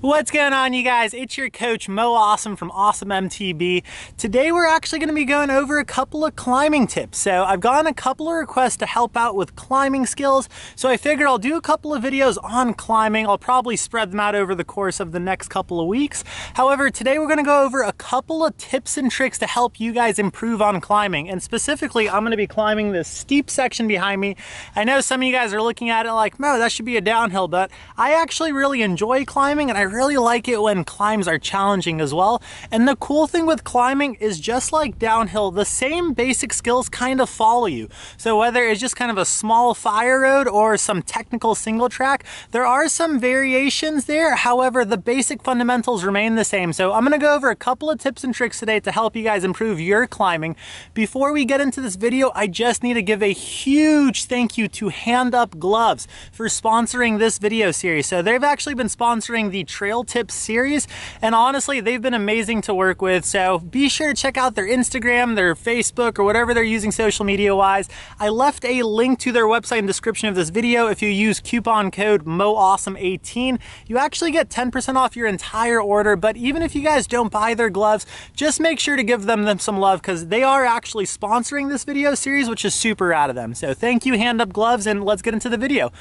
What's going on, you guys? It's your coach Mo Awesome from Awesome MTB. Today we're actually going to be going over a couple of climbing tips. So I've gotten a couple of requests to help out with climbing skills, so I figured I'll do a couple of videos on climbing. I'll probably spread them out over the course of the next couple of weeks. However, today we're going to go over a couple of tips and tricks to help you guys improve on climbing. And specifically, I'm going to be climbing this steep section behind me. I know some of you guys are looking at it like, Mo, that should be a downhill, but I actually really enjoy climbing, and I really like it when climbs are challenging as well. And the cool thing with climbing is, just like downhill, the same basic skills kind of follow you. So whether it's just kind of a small fire road or some technical single track, there are some variations there. However, the basic fundamentals remain the same. So I'm going to go over a couple of tips and tricks today to help you guys improve your climbing. Before we get into this video, I just need to give a huge thank you to Hand Up Gloves for sponsoring this video series. So they've actually been sponsoring the Trail Tips series, and honestly, they've been amazing to work with. So be sure to check out their Instagram, their Facebook, or whatever they're using social media wise. I left a link to their website in the description of this video. If you use coupon code MOAWESOME18, you actually get 10% off your entire order. But even if you guys don't buy their gloves, just make sure to give them some love, because they are actually sponsoring this video series, which is super rad of them. So thank you, Hand Up Gloves, and let's get into the video.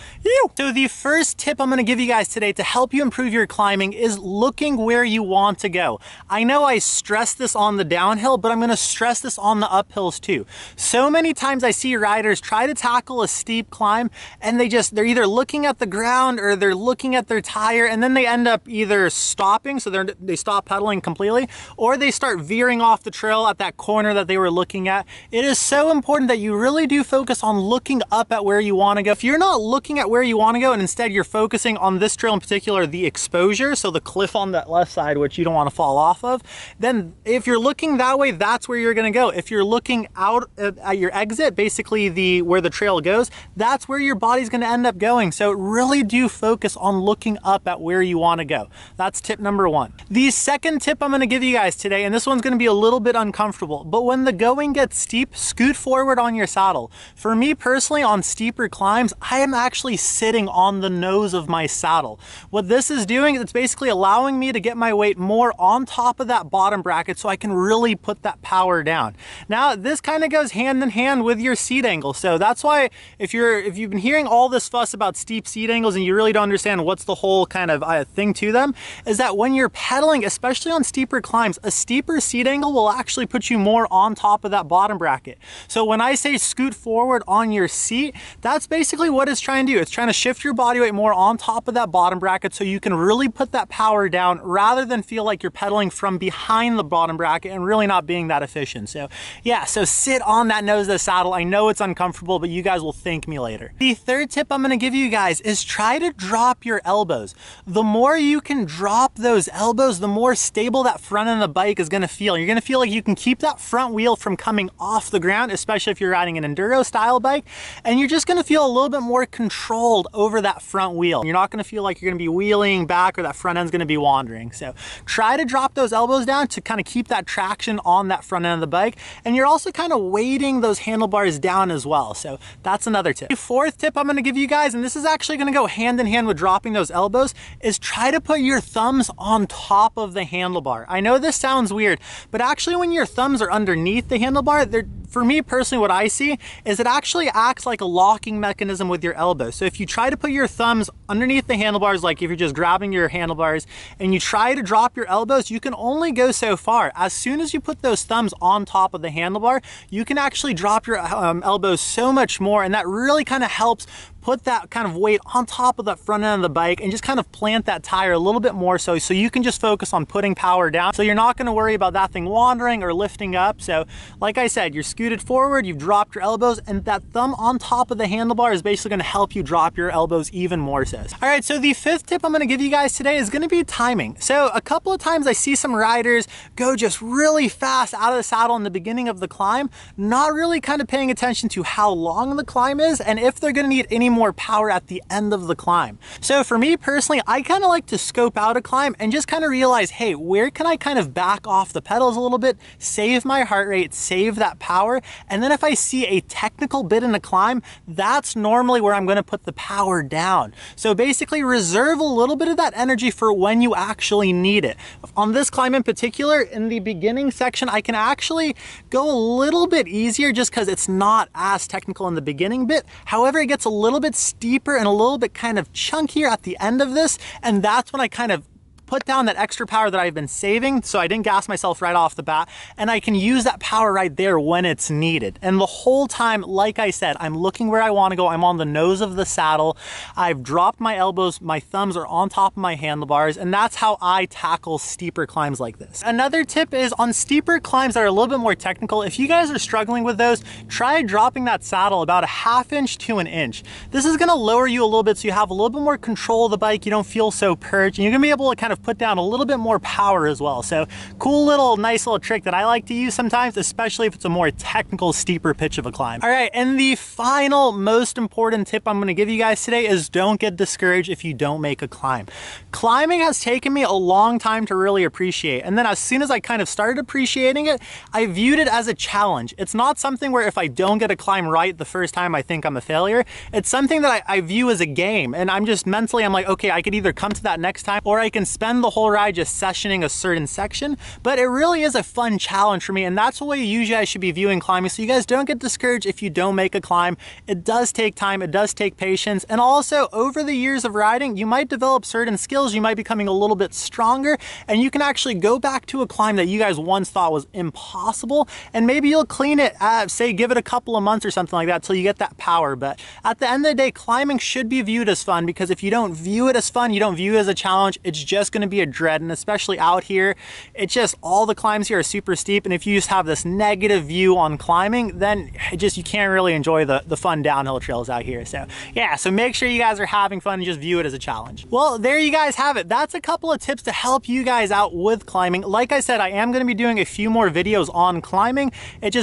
So the first tip I'm going to give you guys today to help you improve your climbing is looking where you want to go. I know I stress this on the downhill, but I'm going to stress this on the uphills too. So many times I see riders try to tackle a steep climb, and they're either looking at the ground or they're looking at their tire, and then they end up either stopping, so they stop pedaling completely, or they start veering off the trail at that corner that they were looking at. It is so important that you really do focus on looking up at where you want to go. If you're not looking at where you want to go, and instead you're focusing on this trail in particular, the exposure, so the cliff on that left side, which you don't want to fall off of, then if you're looking that way, that's where you're going to go. If you're looking out at your exit, basically where the trail goes, that's where your body's going to end up going. So really do focus on looking up at where you want to go. That's tip number one. The second tip I'm going to give you guys today, and this one's going to be a little bit uncomfortable, but when the going gets steep, scoot forward on your saddle. For me personally, on steeper climbs, I am actually sitting on the nose of my saddle. What this is doing is it's basically allowing me to get my weight more on top of that bottom bracket so I can really put that power down. Now, this kind of goes hand in hand with your seat angle. So that's why if you've been hearing all this fuss about steep seat angles and you really don't understand what's the whole kind of thing to them, is that when you're pedaling, especially on steeper climbs, a steeper seat angle will actually put you more on top of that bottom bracket. So when I say scoot forward on your seat, that's basically what it's trying to do. It's trying to shift your body weight more on top of that bottom bracket so you can really put that power down, rather than feel like you're pedaling from behind the bottom bracket and really not being that efficient. So yeah, so sit on that nose of the saddle. I know it's uncomfortable, but you guys will thank me later. The third tip I'm going to give you guys is try to drop your elbows. The more you can drop those elbows, the more stable that front end of the bike is going to feel. You're going to feel like you can keep that front wheel from coming off the ground, especially if you're riding an enduro style bike, and you're just going to feel a little bit more controlled over that front wheel. You're not going to feel like you're going to be wheeling back or that front end's going to be wandering. So try to drop those elbows down to kind of keep that traction on that front end of the bike, and you're also kind of weighting those handlebars down as well. So that's another tip. The fourth tip I'm going to give you guys, and this is actually going to go hand in hand with dropping those elbows, is try to put your thumbs on top of the handlebar. I know this sounds weird, but actually when your thumbs are underneath the handlebar, for me personally, what I see is it actually acts like a locking mechanism with your elbows. So if you try to put your thumbs underneath the handlebars, like if you're just grabbing your handlebars and you try to drop your elbows, you can only go so far. As soon as you put those thumbs on top of the handlebar, you can actually drop your elbows so much more, and that really kind of helps put that kind of weight on top of that front end of the bike and just kind of plant that tire a little bit more so you can just focus on putting power down. So you're not going to worry about that thing wandering or lifting up. So like I said, you're scooted forward, you've dropped your elbows, and that thumb on top of the handlebar is basically going to help you drop your elbows even more so. All right, so the fifth tip I'm going to give you guys today is going to be timing. So a couple of times I see some riders go just really fast out of the saddle in the beginning of the climb, not really kind of paying attention to how long the climb is and if they're going to need any more power at the end of the climb. So for me personally, I kind of like to scope out a climb and just kind of realize, hey, where can I kind of back off the pedals a little bit, save my heart rate, save that power, and then if I see a technical bit in a climb, that's normally where I'm going to put the power down. So basically reserve a little bit of that energy for when you actually need it. On this climb in particular, in the beginning section, I can actually go a little bit easier just because it's not as technical in the beginning bit. However, it gets a little bit steeper and a little bit kind of chunkier at the end of this, and that's when I kind of put down that extra power that I've been saving so I didn't gas myself right off the bat, and I can use that power right there when it's needed. And the whole time, like I said, I'm looking where I want to go. I'm on the nose of the saddle. I've dropped my elbows, my thumbs are on top of my handlebars, and that's how I tackle steeper climbs like this. Another tip is on steeper climbs that are a little bit more technical, if you guys are struggling with those, try dropping that saddle about a ½ inch to an inch. This is going to lower you a little bit so you have a little bit more control of the bike. You don't feel so perched, and you're going to be able to kind of put down a little bit more power as well. So cool little, nice little trick that I like to use sometimes, especially if it's a more technical, steeper pitch of a climb. All right, and the final most important tip I'm going to give you guys today is don't get discouraged if you don't make a climb. Climbing has taken me a long time to really appreciate, and then as soon as I kind of started appreciating it, I viewed it as a challenge. It's not something where if I don't get a climb right the first time, I think I'm a failure. It's something that I view as a game, and I'm just mentally, I'm like, okay, I could either come to that next time, or I can spend the whole ride just sessioning a certain section. But it really is a fun challenge for me, and that's the way you guys should be viewing climbing, so you guys don't get discouraged if you don't make a climb. It does take time, it does take patience, and also over the years of riding, you might develop certain skills, you might be becoming a little bit stronger, and you can actually go back to a climb that you guys once thought was impossible, and maybe you'll clean it, say give it a couple of months or something like that till you get that power. But at the end of the day, climbing should be viewed as fun, because if you don't view it as fun, you don't view it as a challenge, it's just going to be a dread. And especially out here, it's just all the climbs here are super steep, and if you just have this negative view on climbing, then you can't really enjoy the fun downhill trails out here. So yeah, so make sure you guys are having fun and just view it as a challenge. Well, there you guys have it. That's a couple of tips to help you guys out with climbing. Like I said, I am going to be doing a few more videos on climbing.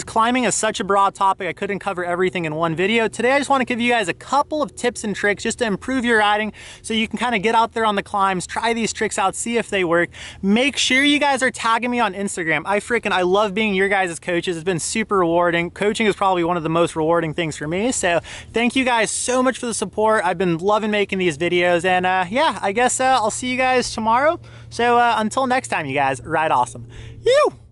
Climbing is such a broad topic, I couldn't cover everything in one video. Today I just want to give you guys a couple of tips and tricks just to improve your riding, so you can kind of get out there on the climbs, try these tricks out, see if they work. Make sure you guys are tagging me on Instagram. I love being your guys' coaches. It's been super rewarding. Coaching is probably one of the most rewarding things for me. So thank you guys so much for the support. I've been loving making these videos, and yeah, I guess I'll see you guys tomorrow. So until next time, you guys, ride awesome. You!